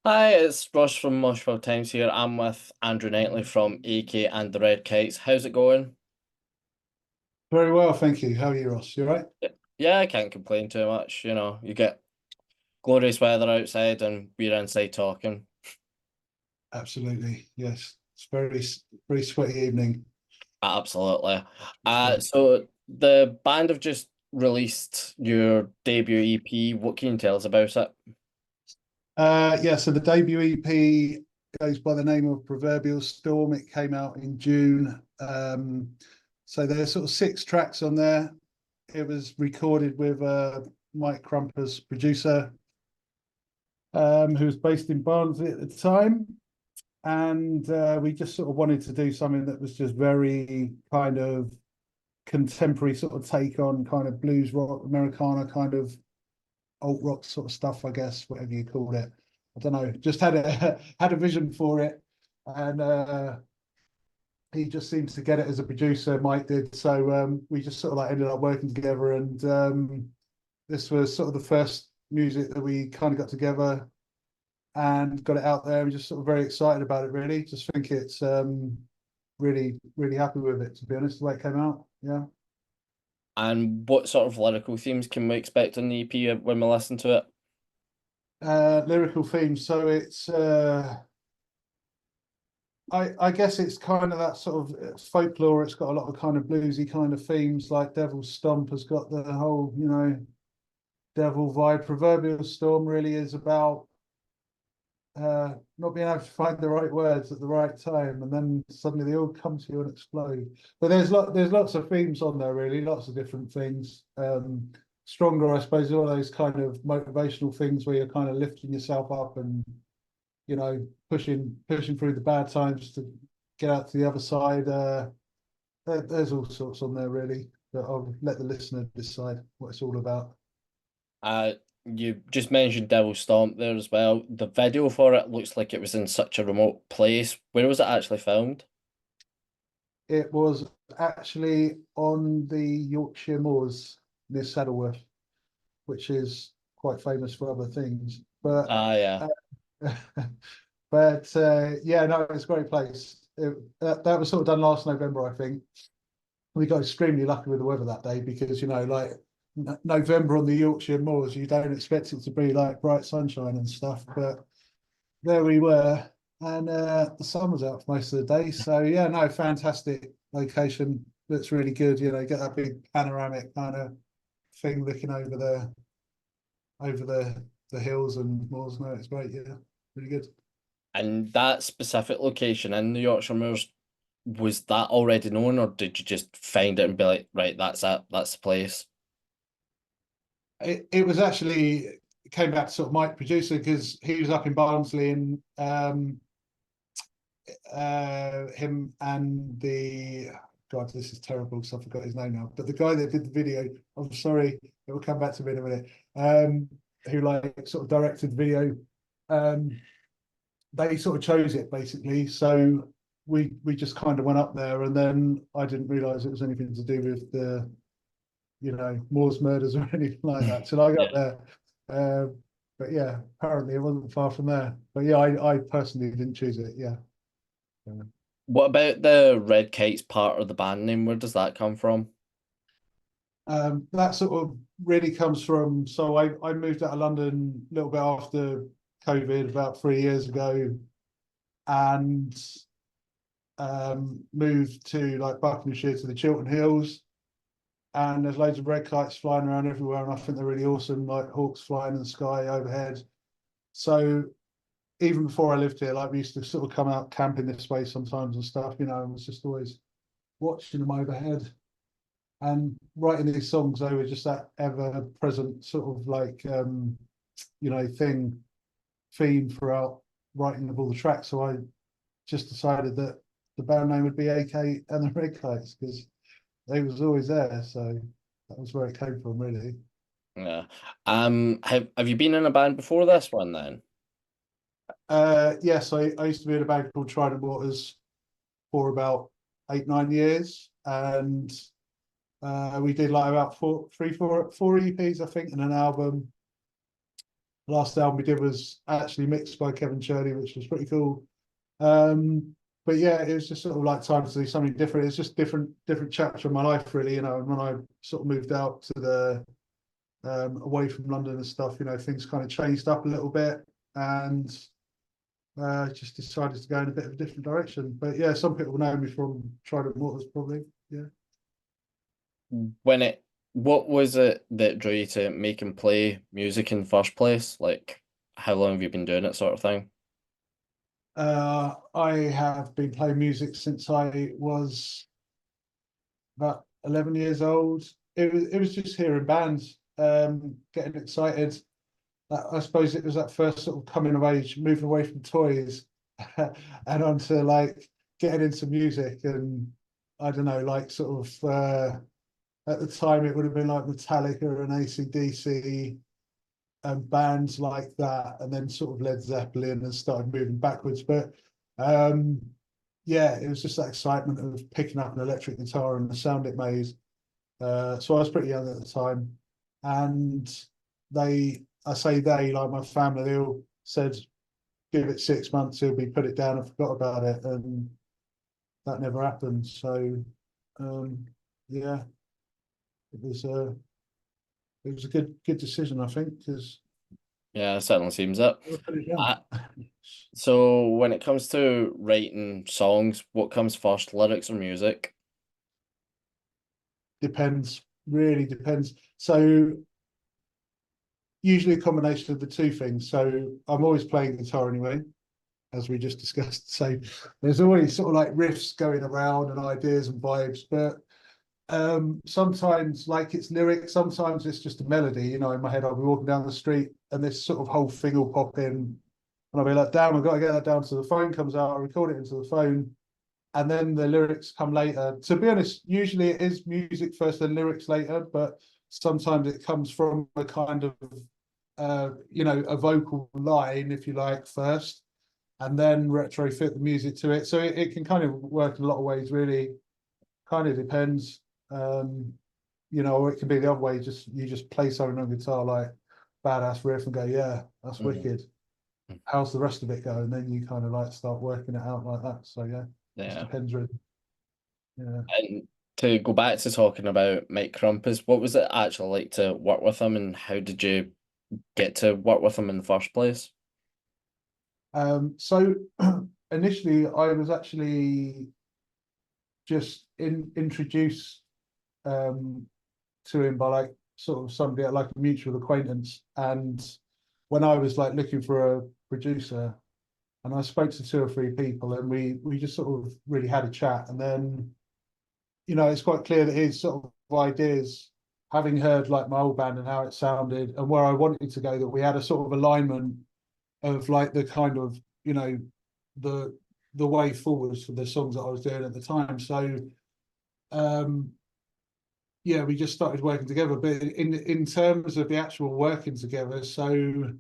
Hi, it's Ross from Moshville Times here. I'm with Andrew Knightley from AK and the Red Kites. How's it going? Very well, thank you. How are you, Ross? You all right? Yeah, I can't complain too much. You get glorious weather outside and we're inside talking. Absolutely. Yes. It's very sweaty evening. Absolutely. So, So the band have just released your debut EP. What can you tell us about it? yeah, so the debut EP goes by the name of Proverbial Storm. It came out in June. So there's sort of six tracks on there. It was recorded with Mike Crumper's producer, who was based in Barnsley at the time. And we just sort of wanted to do something that was just very kind of contemporary sort of take on kind of blues rock, Americana kind of alt rock sort of stuff, I guess, whatever you called it. I don't know. Just had a had a vision for it, and he just seemed to get it as a producer. Mike did, so we just sort of like ended up working together, and this was sort of the first music that we kind of got together and got it out there. And just sort of very excited about it. Really, just think it's really happy with it. To be honest, the way it came out, yeah. And what sort of lyrical themes can we expect on the EP when we listen to it? Lyrical themes. So it's I guess it's kind of that sort of folklore. It's got a lot of kind of bluesy kind of themes, like Devil's Stomp has got the whole, devil vibe. Proverbial Storm really is about not being able to find the right words at the right time, and then suddenly they all come to you and explode. But there's lots of themes on there, really, lots of different things. Stronger, I suppose, all those kind of motivational things where you're kind of lifting yourself up and pushing through the bad times to get out to the other side. There's all sorts on there really, but I'll let the listener decide what it's all about. Uh, you just mentioned Devil Stomp there as well. The video for it looks like it was in such a remote place. Where was it actually filmed? It was actually on the Yorkshire Moors near Saddleworth, which is quite famous for other things. But Ah, yeah. uh, yeah, no, it's a great place. That was sort of done last November, I think. We got extremely lucky with the weather that day because like November on the Yorkshire Moors, you don't expect it to be like bright sunshine and stuff, but there we were, and the sun was out for most of the day. So yeah, no, fantastic location. Looks really good. Get that big panoramic kind of thing looking over the hills and moors. No, it's great. Yeah, really good. And that specific location in the Yorkshire Moors, was that already known, or did you just find it and be like, right, that's it, that's the place? It was actually it came back to sort of Mike producer because he was up in Barnsley and him and the God, this is terrible because I forgot his name now. But the guy that did the video, I'm sorry, it will come back to me in a minute. Who like sort of directed the video. Um, they sort of chose it basically. So we just kind of went up there, and then I didn't realise it was anything to do with the Moors murders or anything like that. So I got Yeah. there. But yeah, apparently it wasn't far from there. But yeah, I personally didn't choose it. Yeah. What about the Red Kites part of the band name? Where does that come from? That sort of really comes from. So I moved out of London a little bit after COVID, about 3 years ago, and moved to like Buckinghamshire to the Chiltern Hills. And there's loads of red kites flying around everywhere, and I think they're really awesome, like hawks flying in the sky overhead. So even before I lived here, like we used to sort of come out camping this way sometimes and stuff, and was just always watching them overhead and writing these songs. They were just that ever present sort of like theme throughout writing of all the tracks. So I just decided that the band name would be AK and the Red Kites because they was always there. So that was where it came from, really. Yeah. Have you been in a band before this one then? Yes, I used to be in a band called Trident Waters for about 8, 9 years, and we did like about four EPs, I think, and an album. last album we did was actually mixed by Kevin Shirley, which was pretty cool. But yeah, it was just sort of like time to do something different. It's just different chapter of my life, really. You know, and when I sort of moved out to the away from London and stuff, you know, things kind of changed up a little bit, and just decided to go in a bit of a different direction. But yeah, some people know me from Trident Motors, probably. Yeah. When it, what was it that drew you to make and play music in the first place? Like, how long have you been doing it, sort of thing? I have been playing music since I was about 11 years old. It was just hearing bands, getting excited. I suppose it was that first sort of coming of age, moving away from toys and onto like getting into music. And I don't know, like sort of at the time it would have been like Metallica and AC/DC and bands like that, and then sort of Led Zeppelin, and started moving backwards. But um, yeah, it was just that excitement of picking up an electric guitar and the sound it made. So I was pretty young at the time, and I say they, like my family, they all said, give it 6 months, he'll be put it down and forgot about it, and that never happened. So um, yeah, it was a good decision, I think, because Yeah, it certainly seems it. I was pretty young. I, so when it comes to writing songs, what comes first, lyrics or music? Depends, really depends. So usually a combination of the two things. So I'm always playing guitar anyway, as we just discussed. So there's always sort of like riffs going around and ideas and vibes. But sometimes like it's lyrics, sometimes it's just a melody. You know, in my head, I'll be walking down the street and this sort of whole thing will pop in, and I'll be like, damn, I've got to get that down. So the phone comes out, I record it into the phone, and then the lyrics come later. To be honest, usually it is music first, then lyrics later, but sometimes it comes from a kind of you know, a vocal line, if you like, first, and then retrofit the music to it. So it can kind of work in a lot of ways, really. Kind of depends. Um, you know, or it can be the other way, just you just play something on guitar like badass riff and go, yeah, that's Mhm. wicked. How's the rest of it go? And then you kind of like start working it out like that. So yeah, just Yeah. depends really. Yeah. And to go back to talking about Mike Crumpus, what was it actually like to work with him, and how did you get to work with him in the first place? So initially I was actually just introduced um to him by like sort of somebody like a mutual acquaintance. And when I was like looking for a producer, and I spoke to two or three people, and we just sort of really had a chat. And then, you know, it's quite clear that his sort of ideas, having heard like my old band and how it sounded and where I wanted to go, that we had a sort of alignment of like the kind of, you know, the the way forwards for the songs that I was doing at the time. So um yeah, we just started working together. But in terms of the actual working together, so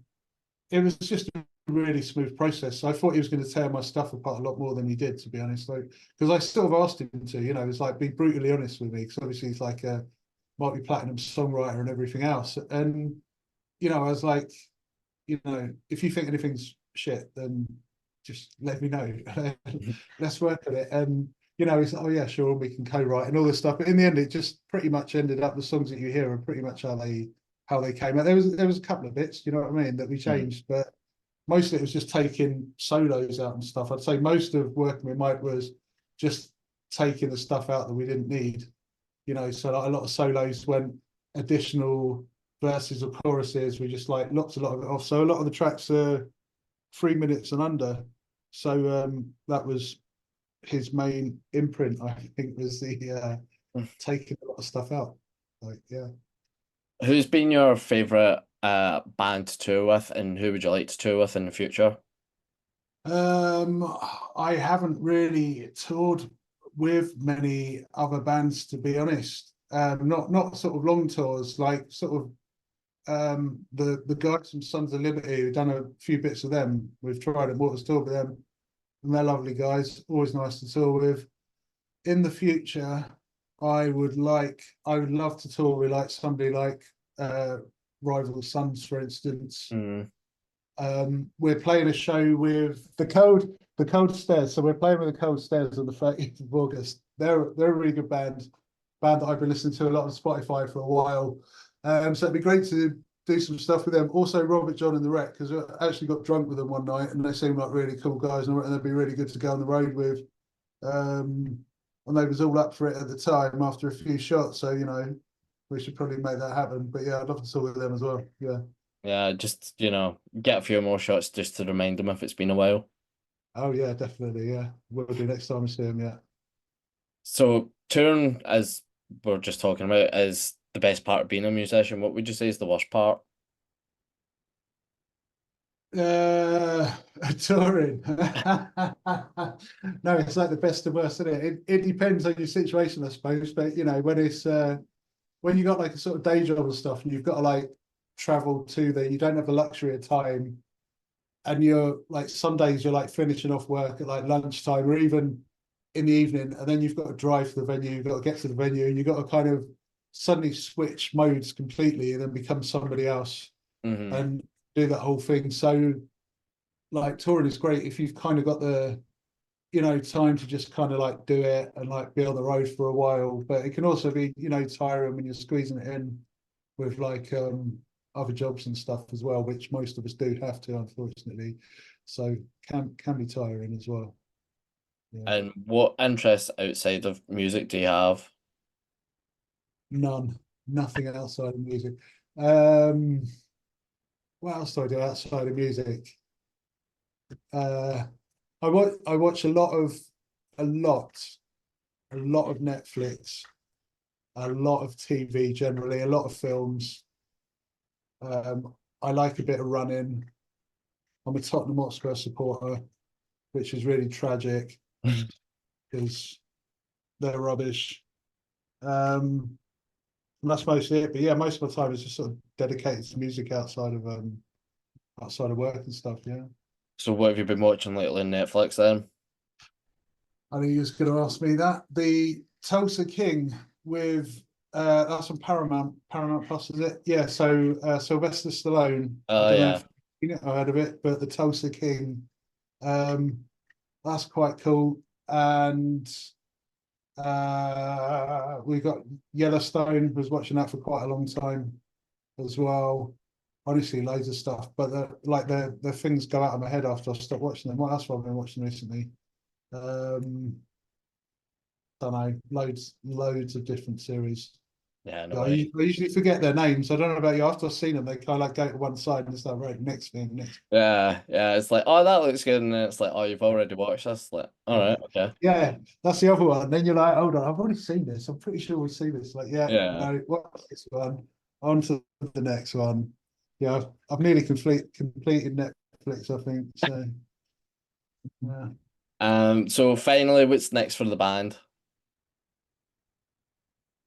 it was just a really smooth process. So I thought he was going to tear my stuff apart a lot more than he did, to be honest. Like, because I sort of asked him to, you know, it's like be brutally honest with me, because obviously he's like a multi-platinum songwriter and everything else. And you know, I was like, you know, if you think anything's shit, then just let me know. Let's work on it. And you know, he's like, oh yeah, sure, we can co-write and all this stuff. But in the end, it just pretty much ended up, the songs that you hear are pretty much how they came out. There was a couple of bits, you know what I mean, that we Mhm. changed, but mostly it was just taking solos out and stuff. I'd say most of working with Mike was just taking the stuff out that we didn't need. You know, so like a lot of solos went additional verses or choruses. We just like locked a lot of it off. So a lot of the tracks are 3 minutes and under. So that was his main imprint, I think, was the taking a lot of stuff out. Like, yeah. Who's been your favorite band to tour with, and who would you like to tour with in the future? Um, I haven't really toured with many other bands, to be honest. Not sort of long tours, like sort of the guys from Sons of Liberty, we've done a few bits with them. We've tried at Waters tour with them, and they're lovely guys, always nice to tour with. In the future, I would love to tour with like somebody like Rival Sons, for instance. Mm. We're playing a show with the Cold Stairs. So we're playing with the Cold Stairs on the 30th of August. They're a really good band that I've been listening to a lot on Spotify for a while. So it'd be great to do some stuff with them. Also, Robert John and the Wreck, because I actually got drunk with them one night, and they seem like really cool guys, and they'd be really good to go on the road with. And they was all up for it at the time after a few shots. So we should probably make that happen. But yeah, I'd love to talk with them as well. Yeah. Yeah, just get a few more shots just to remind them if it's been a while. Oh yeah, definitely. Yeah, we'll do next time we see them. Yeah. So touring, as we're just talking about, is the best part of being a musician. What would you say is the worst part? Uh, touring. No, it's like the best and worst, isn't it? It depends on your situation, I suppose. But when it's when you got like a sort of day job and stuff, and you've got to like travel to there, you don't have the luxury of time, and you're like some days you're like finishing off work at like lunchtime or even in the evening, and then you've got to drive to the venue, you've got to get to the venue, and you've got to kind of suddenly switch modes completely and then become somebody else Hmm. and do that whole thing. So like touring is great if you've kind of got the time to just kind of like do it and like be on the road for a while. But it can also be tiring when you're squeezing it in with like other jobs and stuff as well, which most of us do have to, unfortunately. So can be tiring as well. Yeah. And what interests outside of music do you have? None, nothing outside of music. Um, what else do I do outside of music? Uh, I watch a lot a lot of Netflix, a lot of TV generally, a lot of films. I like a bit of running. I'm a Tottenham Hotspur supporter, which is really tragic because they're rubbish. And that's mostly it. But yeah, most of my time is just sort of dedicated to music outside of work and stuff. Yeah. So what have you been watching lately on Netflix then? I think he was going to ask me that. The Tulsa King with that's on Paramount Plus, is it? Yeah. So Sylvester Stallone. I Oh don't know yeah. if I heard of it, but the Tulsa King. Um, that's quite cool. And we got Yellowstone. Was watching that for quite a long time as well. Honestly, loads of stuff. But the things go out of my head after I stop watching them. What else have I been watching recently? Um, don't know, loads of different series. Yeah, no Yeah, way. I usually forget their names. I don't know about you. After I've seen them, they kind of like go to one side and it's like, right, next thing, next. Yeah, yeah. It's like, oh, that looks good, and then it's like, oh, you've already watched this. Like, all Yeah, right, okay. yeah, that's the other one. Then you're like, hold on, I've already seen this. I'm pretty sure we've seen this. Like, yeah, Yeah. no, what's this one? On to the next one. Yeah, I've nearly completed Netflix, I think. So, yeah. So finally, what's next for the band?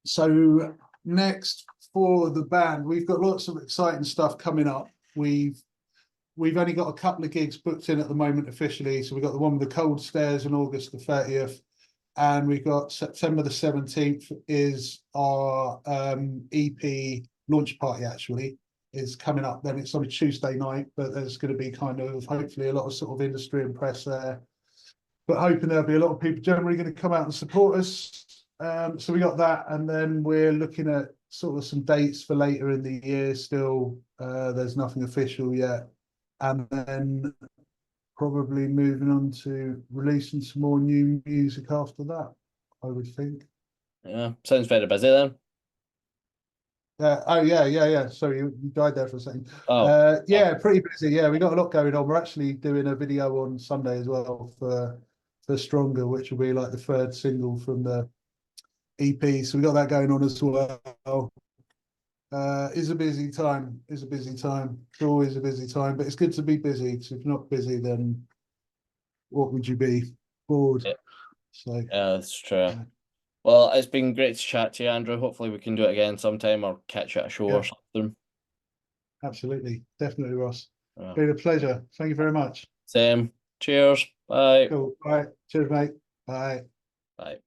So next for the band, we've got lots of exciting stuff coming up. We've only got a couple of gigs booked in at the moment officially. So we've got the one with the Cold Stairs on August the 30th. And we've got September the 17th is our EP launch party actually is coming up. Then it's on a Tuesday night, but there's going to be kind of hopefully a lot of sort of industry and press there. But hoping there'll be a lot of people generally going to come out and support us. So we got that, and then we're looking at sort of some dates for later in the year. Still, there's nothing official yet, and then probably moving on to releasing some more new music after that, I would think. Yeah, sounds very busy then. Oh yeah. Sorry, you died there for a second. Oh, oh, Yeah, pretty busy. Yeah, we got a lot going on. We're actually doing a video on Sunday as well for Stronger, which will be like the third single from the EP. So we got that going on as well. Is a busy time. Is a busy time. It's always a busy time, but it's good to be busy. Because if you're not busy, then what would you be? Bored. yeah, So yeah, that's true. yeah, Well, it's been great to chat to you, Andrew. Hopefully, we can do it again sometime or catch you at a show or yeah, something. absolutely, definitely, Ross. Yeah. Been a pleasure. Thank you very much. Same. Cheers. Bye. Cool. All right. Cheers, mate. Bye. Bye.